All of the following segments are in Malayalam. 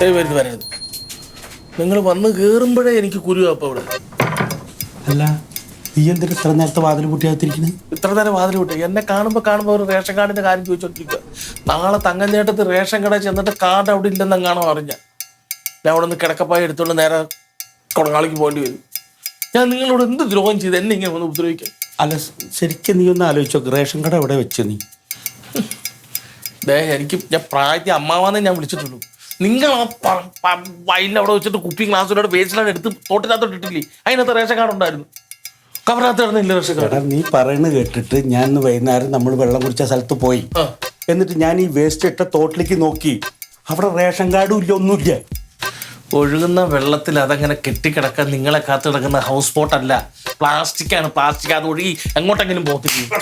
വരരുത്. നിങ്ങൾ വന്ന് കയറുമ്പോഴേ എനിക്ക് കുരുവാപ്പം ഇവിടെ. അല്ല, നീ എന്തിനാ ഇത്ര നേരത്തെ വാതിൽ പൂട്ടിയാത്തിരിക്കുന്നത്? ഇത്ര നേരം വാതിൽ പൂട്ടി എന്നെ കാണുമ്പോൾ ഒരു റേഷൻ കാർഡിന്റെ കാര്യം ചോദിച്ചോണ്ടിരിക്കുക. നാളെ തങ്കഞ്ചേട്ടത്ത് റേഷൻ കട ചെന്നിട്ട് കാർഡ് അവിടെ ഇല്ലെന്നെങ്ങാണോ അറിഞ്ഞ ഞാൻ അവിടെ നിന്ന് കിടക്കപ്പായ എടുത്തോണ്ട് നേരെ കൊടങ്ങാളിക്ക് പോകേണ്ടി വരും. ഞാൻ നിങ്ങളോട് എന്ത് ദ്രോഹം ചെയ്ത് എന്നെ ഇങ്ങനെ ഒന്ന് ഉപദ്രവിക്കാം? അല്ല, ശരിക്കും നീ ഒന്ന് ആലോചിച്ചോ, റേഷൻ കട എവിടെ വെച്ച് നീ? ഞാൻ പ്രായത്തിൽ അമ്മാവാന്നേ ഞാൻ വിളിച്ചിട്ടുള്ളൂ. നിങ്ങൾ ആ വയലിൽ വെച്ചിട്ട് കുപ്പി ഗ്ലാസ്സിലൂടെ വേസ്റ്റിലാണ് എടുത്ത് തോട്ടിനകത്തോട്ട് ഇട്ടില്ലേ? അതിനകത്ത് റേഷൻ കാർഡ് ഉണ്ടായിരുന്നു. കവറിനകത്ത് കിടന്നില്ല റേഷൻ കാർഡ്. നീ പറയുന്നത് കേട്ടിട്ട് ഞാൻ ഇന്ന് വൈകുന്നേരം നമ്മൾ വെള്ളം കുടിച്ച സ്ഥലത്ത് പോയി. എന്നിട്ട് ഞാൻ ഈ വേസ്റ്റ് ഇട്ട തോട്ടിലേക്ക് നോക്കി. അവിടെ റേഷൻ കാർഡും ഇല്ല, ഒന്നുമില്ല. ഒഴുകുന്ന വെള്ളത്തിൽ അതങ്ങനെ കെട്ടിക്കിടക്കാൻ നിങ്ങളെ കാത്തു കിടക്കുന്ന ഹൗസ് ബോട്ടല്ല, പ്ലാസ്റ്റിക്കാണ്. പ്ലാസ്റ്റിക് അത് ഒഴുകി എങ്ങോട്ടെങ്കിലും പോകത്തില്ല.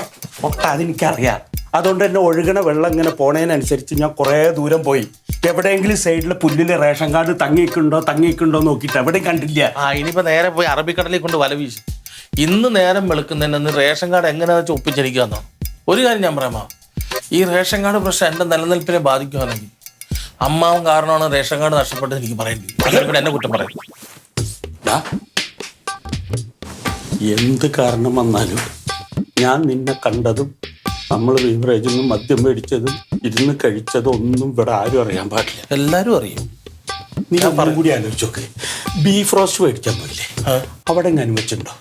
അതെനിക്കറിയാം. അതുകൊണ്ട് തന്നെ ഒഴുകണ വെള്ളം ഇങ്ങനെ പോണതിനനുസരിച്ച് ഞാൻ കുറേ ദൂരം പോയി. എവിടെയെങ്കിലും സൈഡിലെ പുല്ലിലെ റേഷൻ കാർഡ് തങ്ങിയിട്ടുണ്ടോ നോക്കിയിട്ട് എവിടെയും കണ്ടില്ല. ഇനിയിപ്പോൾ നേരെ പോയി അറബിക്കടലിൽ കൊണ്ട് വല വീശി. ഇന്ന് നേരം വെളുക്കുന്നതിന് റേഷൻ കാർഡ് എങ്ങനെയാണെന്ന് വെച്ചാൽ ഒപ്പിച്ചിരിക്കാന്നോ? ഒരു കാര്യം ഞാൻ പറയാമോ, ഈ റേഷൻ കാർഡ് പ്രശ്നം എൻ്റെ നിലനിൽപ്പിനെ ബാധിക്കുകയാണെങ്കിൽ അമ്മാവൻ കാരണമാണ് റേഷൻ കാർഡ് നഷ്ടപ്പെട്ടത് എനിക്ക് പറയേണ്ടി. അങ്ങനെ എന്നെ കുറ്റം പറയും. എന്ത് കാരണം വന്നാലും ഞാൻ നിന്നെ കണ്ടതും നമ്മൾ ബീവറേജിൽ നിന്ന് മദ്യം മേടിച്ചതും ഇരുന്ന് കഴിച്ചതും ഒന്നും ഇവിടെ ആരും അറിയാൻ പാടില്ല. എല്ലാവരും അറിയും. നീ കൂടി ആലോചിച്ചോക്കെ, ബീഫ് റോസ്റ്റ് മേടിക്കാൻ പോയില്ലേ? അവിടെ എങ്ങാനും വെച്ചിട്ടുണ്ടോ?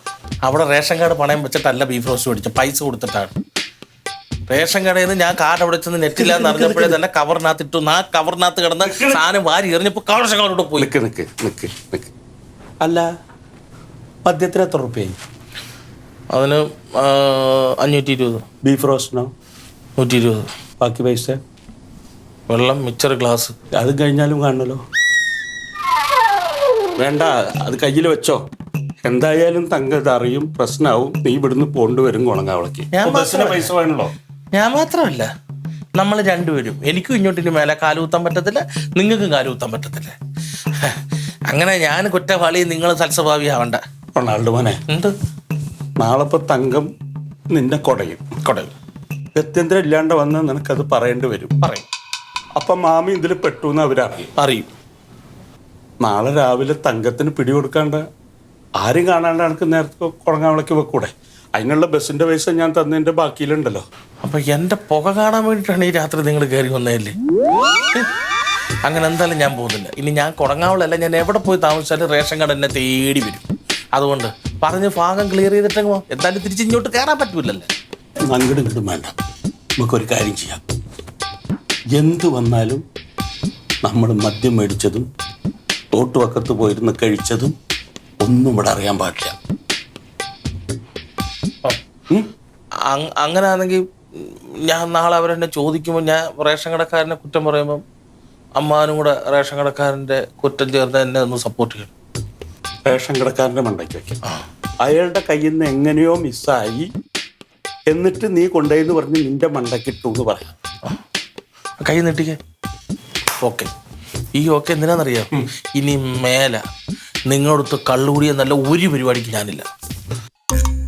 അവിടെ റേഷൻ കാർഡ് പണയം വെച്ചിട്ടല്ല ബീഫ് റോസ്റ്റ് മേടിച്ച, പൈസ കൊടുത്തിട്ടാണ്. റേഷൻ കടയിൽ നിന്ന് ഞാൻ കാർഡ് അവിടെ ചെന്ന് നെറ്റില്ല എന്ന് അറിഞ്ഞപ്പോഴേ തന്നെ കവറിനകത്ത് ഇട്ടു. ആ കവറിനകത്ത് കിടന്ന് സാധനം വാരി എറിഞ്ഞപ്പോൾ റേഷൻ കാർഡോട് പോയി. നിക്ക്. അല്ല, മദ്യത്തിന് എത്ര റുപ്യായി? അതിന് 520. ബീഫ് റോസ്റ്റിനോ? 120. ബാക്കി പൈസ? വെള്ളം, മിക്സർ, ഗ്ലാസ്. അത് കഴിഞ്ഞാലും കാണണല്ലോ. വേണ്ട, അത് കയ്യിൽ വെച്ചോ. എന്തായാലും തങ്കത് അറിയും, പ്രശ്നമാവും. നീ ഇവിടുന്ന് പോണ്ടുവരും കൊണങ്ങാവളക്ക്. ബസ്സിന് പൈസ വേണല്ലോ. ഞാൻ മാത്രമല്ല, നമ്മൾ രണ്ടുപേരും. എനിക്കും ഇങ്ങോട്ടിന് മേലെ കാലുകുത്താൻ പറ്റത്തില്ല, നിങ്ങൾക്കും കാലുകുത്താൻ പറ്റത്തില്ല. അങ്ങനെ ഞാൻ കുറ്റവാളി, നിങ്ങൾ സൽസ്വഭാവിയാവണ്ട. റൊണാൾഡോ മോനെ, എന്ത് നാളെ ഇപ്പൊ തങ്കം നിന്നെ കൊടയും. ഗത്യന്തരം ഇല്ലാണ്ട് വന്ന് നിനക്കത് പറയേണ്ടി വരും. പറയും. അപ്പം മാമി ഇതിൽ പെട്ടു എന്ന് അറിയും. നാളെ രാവിലെ തങ്കത്തിന് പിടികൊടുക്കാണ്ട് ആരും കാണാണ്ട് എനിക്ക് നേരത്തെ കുടങ്ങാവിളക്ക് വെക്കൂടെ? അതിനുള്ള ബസ്സിന്റെ പൈസ ഞാൻ തന്നതിന്റെ ബാക്കിയിലുണ്ടല്ലോ. അപ്പൊ എന്റെ പുക കാണാൻ വേണ്ടിയിട്ടാണ് ഈ രാത്രി നിങ്ങൾ കയറി വന്നതല്ലേ? അങ്ങനെ എന്തായാലും ഞാൻ പോകുന്നില്ല. ഇനി ഞാൻ കുടങ്ങാവളല്ല, ഞാൻ എവിടെ പോയി താമസിച്ചാലും റേഷൻ കാർഡ് എന്നെ തേടി വരും. അതുകൊണ്ട് പറഞ്ഞ് ഭാഗം ക്ലിയർ ചെയ്തിട്ടെങ്ങോ എന്തായാലും തിരിച്ച് ഇങ്ങോട്ട് കയറാൻ പറ്റൂലല്ലേ? അങ്ങോട്ടും വേണ്ട, നമുക്കൊരു കാര്യം ചെയ്യാം. എന്ത് വന്നാലും നമ്മൾ മദ്യം മേടിച്ചതും തോട്ടുവക്കത്ത് പോയിരുന്ന് കഴിച്ചതും ഒന്നും ഇവിടെ അറിയാൻ പാടില്ല. അങ്ങനെ ആണെങ്കിൽ ഞാൻ നാളെ അവരെന്നെ ചോദിക്കുമ്പോൾ ഞാൻ റേഷൻ കടക്കാരനെ കുറ്റം പറയുമ്പം അമ്മാനും കൂടെ റേഷൻ കടക്കാരൻ്റെ കുറ്റം ചേർന്ന് എന്നെ ഒന്ന് സപ്പോർട്ട് ചെയ്യണം. റേഷൻ കടക്കാരൻ്റെ മണ്ടയ്ക്ക് വയ്ക്കും. അയാളുടെ കയ്യിൽ നിന്ന് എങ്ങനെയോ മിസ്സായി, എന്നിട്ട് നീ കൊണ്ടുപോയെന്ന് പറഞ്ഞ് നിന്റെ മണ്ടക്കിട്ടു എന്ന് പറയാം. കൈ നീട്ടിക്കേ. ഓക്കെ. ഈ ഓക്കെ എന്തിനാണെന്നറിയാം? ഇനി മേലെ നിങ്ങളടുത്ത് കള്ളുകൂടിയെന്നല്ല ഒരു പരിപാടിക്ക് ഞാനില്ല.